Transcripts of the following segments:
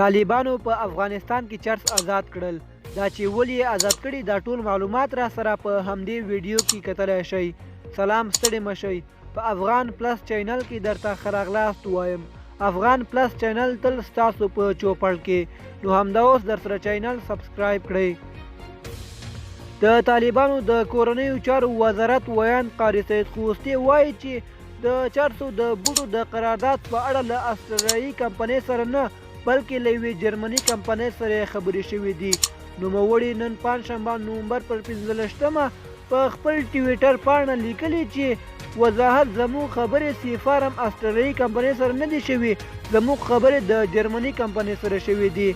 طالبانو په افغانستان کې چرس آزاد کړل. دا چې ولې یې آزاد کړي دا ټول معلومات را سره په همدې ویډیو کې کتلی شئ. سلام، ستړي مشئ. په افغان پلس چینل کې درته ښه راغلاست وایم. افغان پلس چینل تل ستاسو په چوپړ کې، نو همدا اوس درسره چینل سبسکرایب کړئ. د طالبانو د کورنیو چارو وزارت ویان قاري سید خوستي وایي چې د چرسو د بوټو د قرارداد په اړه له استرالیایي کمپنۍ سره نه بلکې له یوې جرمني کمپنۍ سره خبرې شوې دي. نوموړي نن پنجشنبه نومبر پر 15مه په خپل ټویټر پاڼه لیکلي چې وضاحت زموږ خبرې سی فارم استرالیایي کمپنۍ سره نه دي شوي، زموږ خبرې د جرمني کمپنۍ سره شوي دي.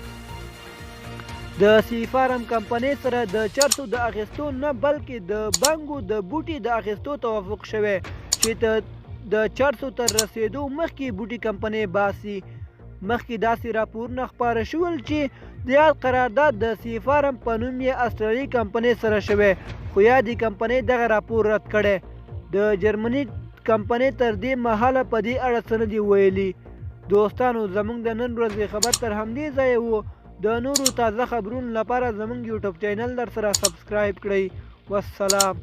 د سی فارم کمپنۍ سره د چرسو د اخیستو نه بلکې د بنګو د بوټي د اخیستو توافق شوی چې د چرسو تر رسیدو مخکې بوټي کمپنۍ باسي. مخکې داسې راپورونه خپاره شول چې د یاد قرارداد د سی فارم په نوم یې استرالیایي کمپنۍ سره شوی، خو یادې کمپنۍ دغه راپور رد کړی. د جرمني کمپنۍ تر دې مهاله په دې اړه څه نه دي ویلي. دوستانو، زموږ د نن ورځې خبر تر همدې ځایه و. د نورو تازه خبرونو لپاره زموږ یوټیوب چینل در سره سبسکرایب کړئ. والسلام.